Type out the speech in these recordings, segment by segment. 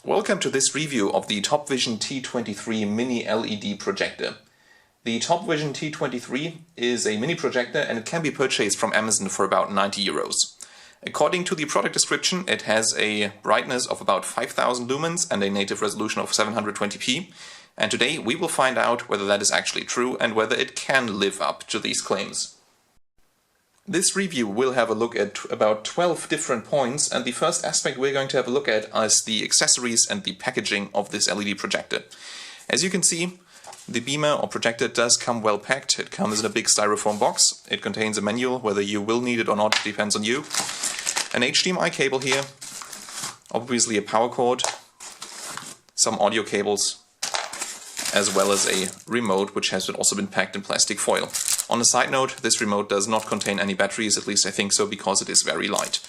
Welcome to this review of the TOPVISION T23 mini LED projector. The TOPVISION T23 is a mini projector and it can be purchased from Amazon for about 90 euros. According to the product description, it has a brightness of about 5000 lumens and a native resolution of 720p. And today we will find out whether that is actually true and whether it can live up to these claims. This review will have a look at about 12 different points, and the first aspect we're going to have a look at is the accessories and the packaging of this LED projector. As you can see, the beamer or projector does come well packed. It comes in a big styrofoam box. It contains a manual. Whether you will need it or not depends on you. An HDMI cable here, obviously a power cord, some audio cables, as well as a remote which has also been packed in plastic foil. On a side note, this remote does not contain any batteries, at least I think so, because it is very light.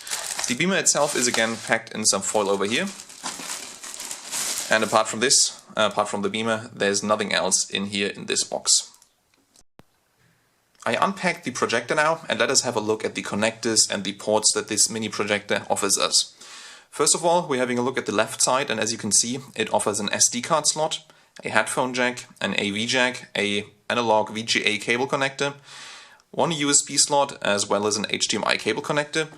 The beamer itself is again packed in some foil over here. And apart from this, apart from the beamer, there's nothing else in here in this box. I unpacked the projector now, and let us have a look at the connectors and the ports that this mini projector offers us. First of all, we're having a look at the left side, and as you can see, it offers an SD card slot, a headphone jack, an AV jack, a analog VGA cable connector, one USB slot, as well as an HDMI cable connector.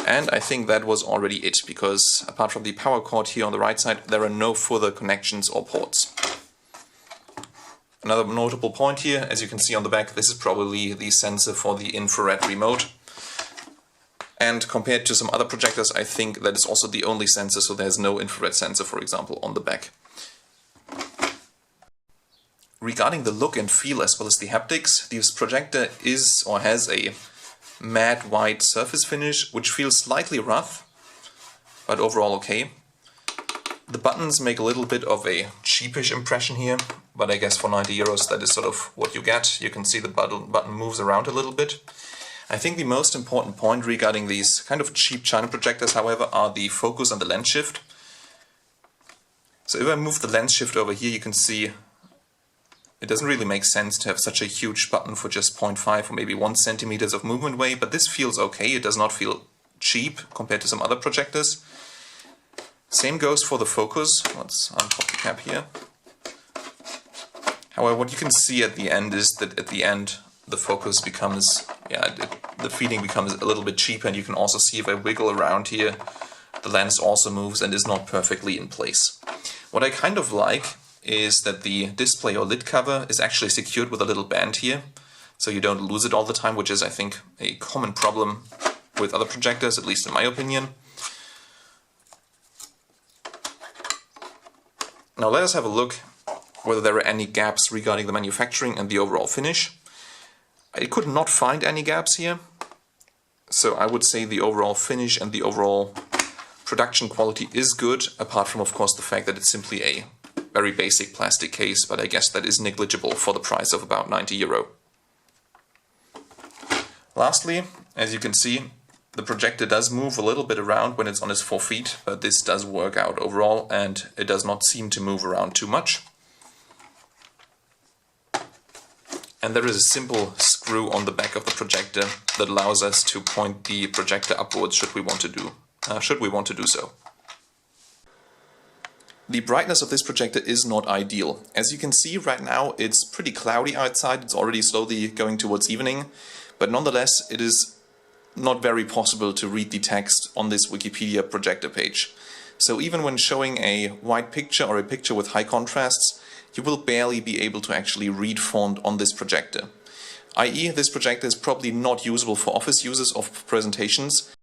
And I think that was already it, because apart from the power cord here on the right side, there are no further connections or ports. Another notable point here, as you can see on the back, this is probably the sensor for the infrared remote. And compared to some other projectors, I think that is also the only sensor, so there's no infrared sensor, for example, on the back. Regarding the look and feel as well as the haptics, this projector is or has a matte white surface finish, which feels slightly rough, but overall okay. The buttons make a little bit of a cheapish impression here, but I guess for 90 euros that is sort of what you get. You can see the button moves around a little bit. I think the most important point regarding these kind of cheap China projectors, however, are the focus and the lens shift. So if I move the lens shift over here, you can see it doesn't really make sense to have such a huge button for just 0.5 or maybe 1 centimeters of movement weight, but this feels okay. It does not feel cheap compared to some other projectors. Same goes for the focus. Let's unpop the cap here. However, what you can see at the end is that at the end the focus becomes, the feeling becomes a little bit cheap, and you can also see if I wiggle around here, the lens also moves and is not perfectly in place. What I kind of like is that the display or lid cover is actually secured with a little band here, so you don't lose it all the time, which is, I think, a common problem with other projectors, at least in my opinion. Now let us have a look whether there are any gaps regarding the manufacturing and the overall finish. I could not find any gaps here, so I would say the overall finish and the overall production quality is good, apart from, of course, the fact that it's simply a very basic plastic case, but I guess that is negligible for the price of about 90 euro. Lastly, as you can see, the projector does move a little bit around when it's on its 4 feet, but this does work out overall, and it does not seem to move around too much. And there is a simple screw on the back of the projector that allows us to point the projector upwards should we want to do so. The brightness of this projector is not ideal. As you can see right now, it's pretty cloudy outside. It's already slowly going towards evening, but nonetheless it is not very possible to read the text on this Wikipedia projector page. So even when showing a white picture or a picture with high contrasts, you will barely be able to actually read font on this projector. i.e., this projector is probably not usable for office uses of presentations.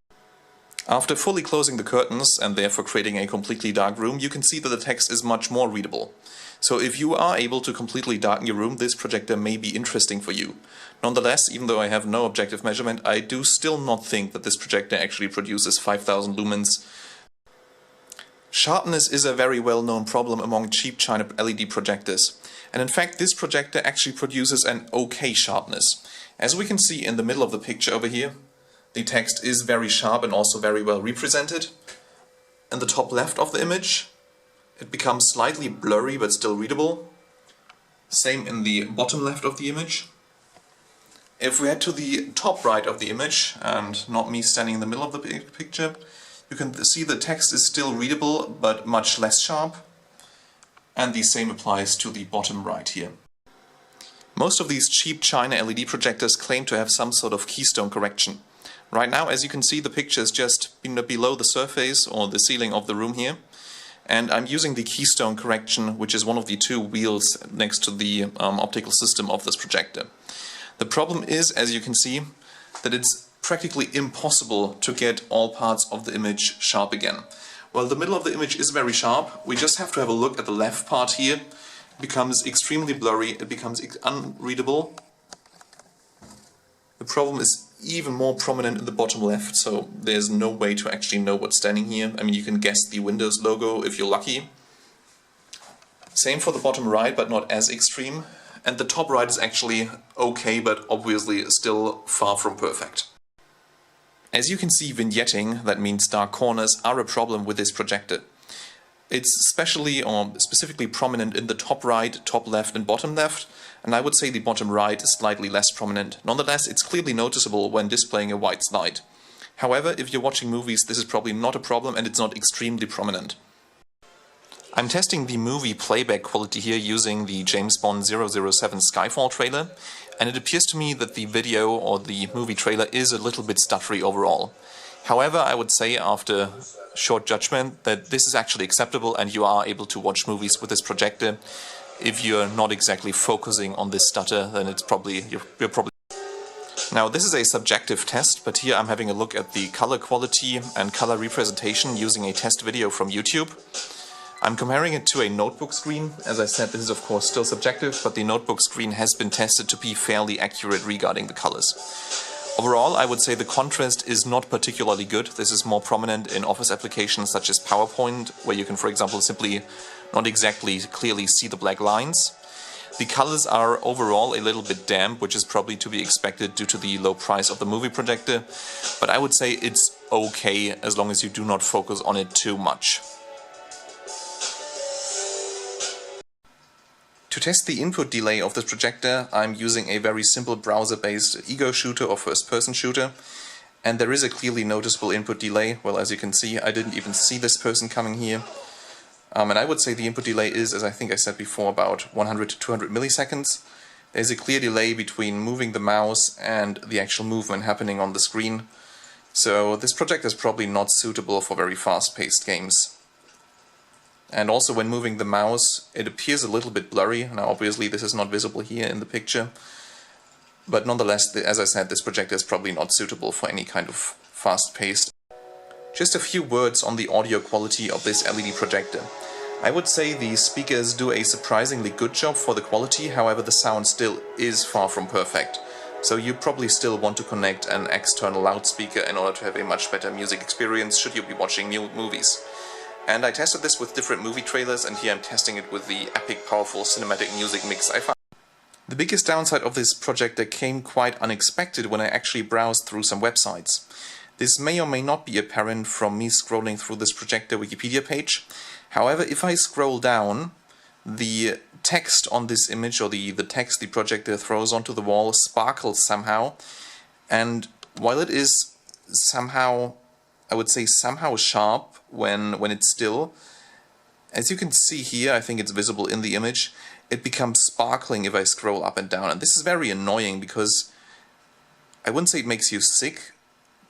After fully closing the curtains and therefore creating a completely dark room, you can see that the text is much more readable. So if you are able to completely darken your room, this projector may be interesting for you. Nonetheless, even though I have no objective measurement, I do still not think that this projector actually produces 5000 lumens. Sharpness is a very well-known problem among cheap China LED projectors. And in fact, this projector actually produces an okay sharpness. As we can see in the middle of the picture over here, the text is very sharp and also very well represented. In the top left of the image, it becomes slightly blurry but still readable. Same in the bottom left of the image. If we head to the top right of the image, and not me standing in the middle of the picture, You can see the text is still readable, but much less sharp. And the same applies to the bottom right here. Most of these cheap China LED projectors claim to have some sort of keystone correction. Right now, as you can see, the picture is just below the surface or the ceiling of the room here. And I'm using the keystone correction, which is one of the two wheels next to the optical system of this projector. The problem is, as you can see, that it's practically impossible to get all parts of the image sharp again. While the middle of the image is very sharp, we just have to have a look at the left part here. It becomes extremely blurry, it becomes unreadable. The problem is even more prominent in the bottom left, so there's no way to actually know what's standing here. I mean, you can guess the Windows logo if you're lucky. Same for the bottom right, but not as extreme. And the top right is actually okay, but obviously still far from perfect. As you can see, vignetting, that means dark corners, are a problem with this projector. It's especially or specifically prominent in the top right, top left and bottom left, and I would say the bottom right is slightly less prominent. Nonetheless, it's clearly noticeable when displaying a white slide. However, if you're watching movies, this is probably not a problem and it's not extremely prominent. I'm testing the movie playback quality here using the James Bond 007 Skyfall trailer, and it appears to me that the video or the movie trailer is a little bit stuttery overall. However, I would say after short judgment that this is actually acceptable and you are able to watch movies with this projector. If you're not exactly focusing on this stutter, then it's probably you're probably. Now this is a subjective test, but here I'm having a look at the color quality and color representation using a test video from YouTube. I'm comparing it to a notebook screen. As I said, this is of course still subjective, but the notebook screen has been tested to be fairly accurate regarding the colors. Overall, I would say the contrast is not particularly good. This is more prominent in office applications such as PowerPoint, where you can, for example, simply not exactly clearly see the black lines. The colors are overall a little bit damp, which is probably to be expected due to the low price of the movie projector, but I would say it's okay as long as you do not focus on it too much. To test the input delay of this projector, I'm using a very simple browser-based ego shooter or first-person shooter, and there is a clearly noticeable input delay. Well, as you can see, I didn't even see this person coming here. And I would say the input delay is, as I think I said before, about 100 to 200 milliseconds. There's a clear delay between moving the mouse and the actual movement happening on the screen. So this projector is probably not suitable for very fast-paced games. And also when moving the mouse, it appears a little bit blurry. Now obviously this is not visible here in the picture, but nonetheless, as I said, this projector is probably not suitable for any kind of fast-paced. Just a few words on the audio quality of this LED projector. I would say the speakers do a surprisingly good job for the quality, however the sound still is far from perfect. So you probably still want to connect an external loudspeaker in order to have a much better music experience should you be watching new movies. And I tested this with different movie trailers, and here I'm testing it with the epic powerful cinematic music mix I found. The biggest downside of this projector came quite unexpected when I actually browsed through some websites. This may or may not be apparent from me scrolling through this projector Wikipedia page. However, if I scroll down, the text on this image, or the text the projector throws onto the wall, sparkles somehow. And while it is somehow, I would say somehow sharp when it's still, as you can see here, I think it's visible in the image, it becomes sparkling if I scroll up and down. And this is very annoying because I wouldn't say it makes you sick,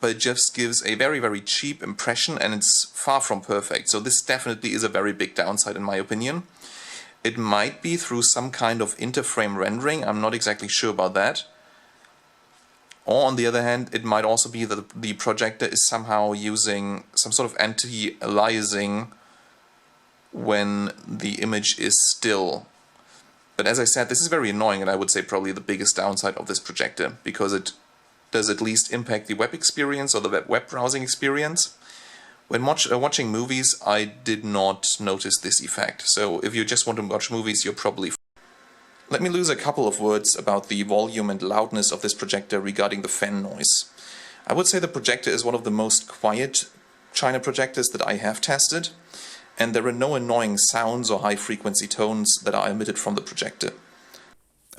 but it just gives a very, very cheap impression and it's far from perfect. So this definitely is a very big downside in my opinion. It might be through some kind of interframe rendering, I'm not exactly sure about that. Or on the other hand, it might also be that the projector is somehow using some sort of anti-aliasing when the image is still. But as I said, this is very annoying and I would say probably the biggest downside of this projector, because it does at least impact the web experience or the web browsing experience. When watching movies, I did not notice this effect. So if you just want to watch movies, you're probably... Let me lose a couple of words about the volume and loudness of this projector regarding the fan noise. I would say the projector is one of the most quiet China projectors that I have tested, and there are no annoying sounds or high-frequency tones that are emitted from the projector.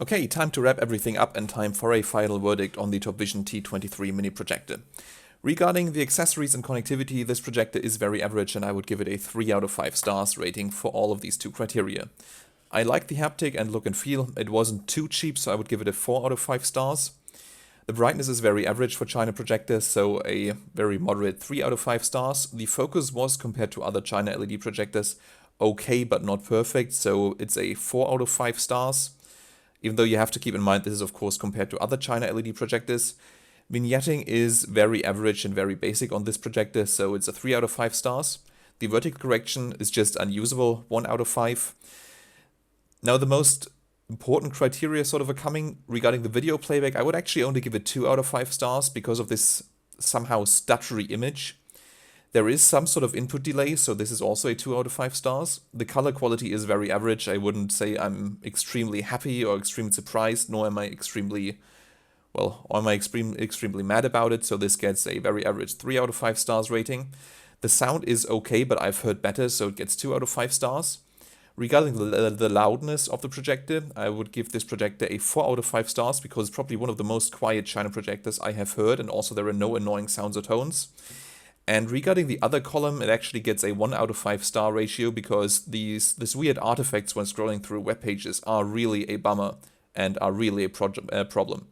Okay, time to wrap everything up and time for a final verdict on the TOPVISION T23 mini projector. Regarding the accessories and connectivity, this projector is very average and I would give it a 3 out of 5 stars rating for all of these two criteria. I like the haptic and look and feel. It wasn't too cheap, so I would give it a 4 out of 5 stars. The brightness is very average for China projectors, so a very moderate 3 out of 5 stars. The focus was, compared to other China LED projectors, okay but not perfect, so it's a 4 out of 5 stars. Even though you have to keep in mind this is of course compared to other China LED projectors. Vignetting is very average and very basic on this projector, so it's a 3 out of 5 stars. The vertical correction is just unusable, 1 out of 5. Now the most important criteria sort of are coming regarding the video playback. I would actually only give it 2 out of 5 stars because of this somehow stuttery image. There is some sort of input delay, so this is also a 2 out of 5 stars. The color quality is very average. I wouldn't say I'm extremely happy or extremely surprised, nor am I extremely mad about it, so this gets a very average 3 out of 5 stars rating. The sound is okay, but I've heard better, so it gets 2 out of 5 stars. Regarding the loudness of the projector, I would give this projector a 4 out of 5 stars because it's probably one of the most quiet China projectors I have heard, and also there are no annoying sounds or tones. And regarding the other column, it actually gets a 1 out of 5 star ratio because these weird artifacts when scrolling through web pages are really a bummer and are really a problem.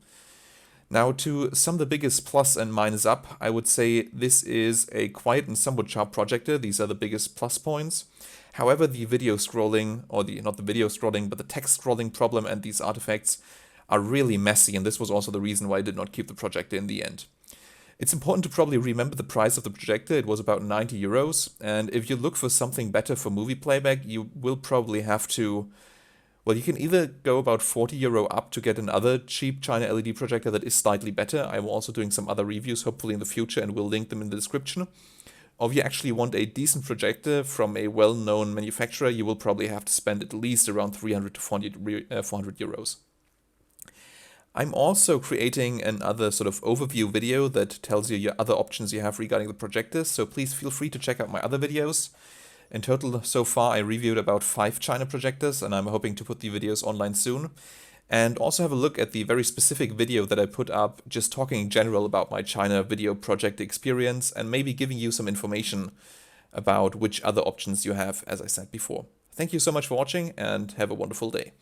Now, to sum the biggest plus and minus up, I would say this is a quiet and somewhat sharp projector. These are the biggest plus points. However, the video scrolling, or not the video scrolling, but the text scrolling problem and these artifacts are really messy, and this was also the reason why I did not keep the projector in the end. It's important to probably remember the price of the projector. It was about 90 euros, and if you look for something better for movie playback, you will probably have to... Well, you can either go about 40 euro up to get another cheap China LED projector that is slightly better. I'm also doing some other reviews, hopefully in the future, and we'll link them in the description. Or if you actually want a decent projector from a well-known manufacturer, you will probably have to spend at least around 300 to 400 euros. I'm also creating another sort of overview video that tells you your other options you have regarding the projector, so please feel free to check out my other videos. In total, so far, I reviewed about 5 China projectors, and I'm hoping to put the videos online soon. And also have a look at the very specific video that I put up, just talking in general about my China video project experience, and maybe giving you some information about which other options you have, as I said before. Thank you so much for watching, and have a wonderful day.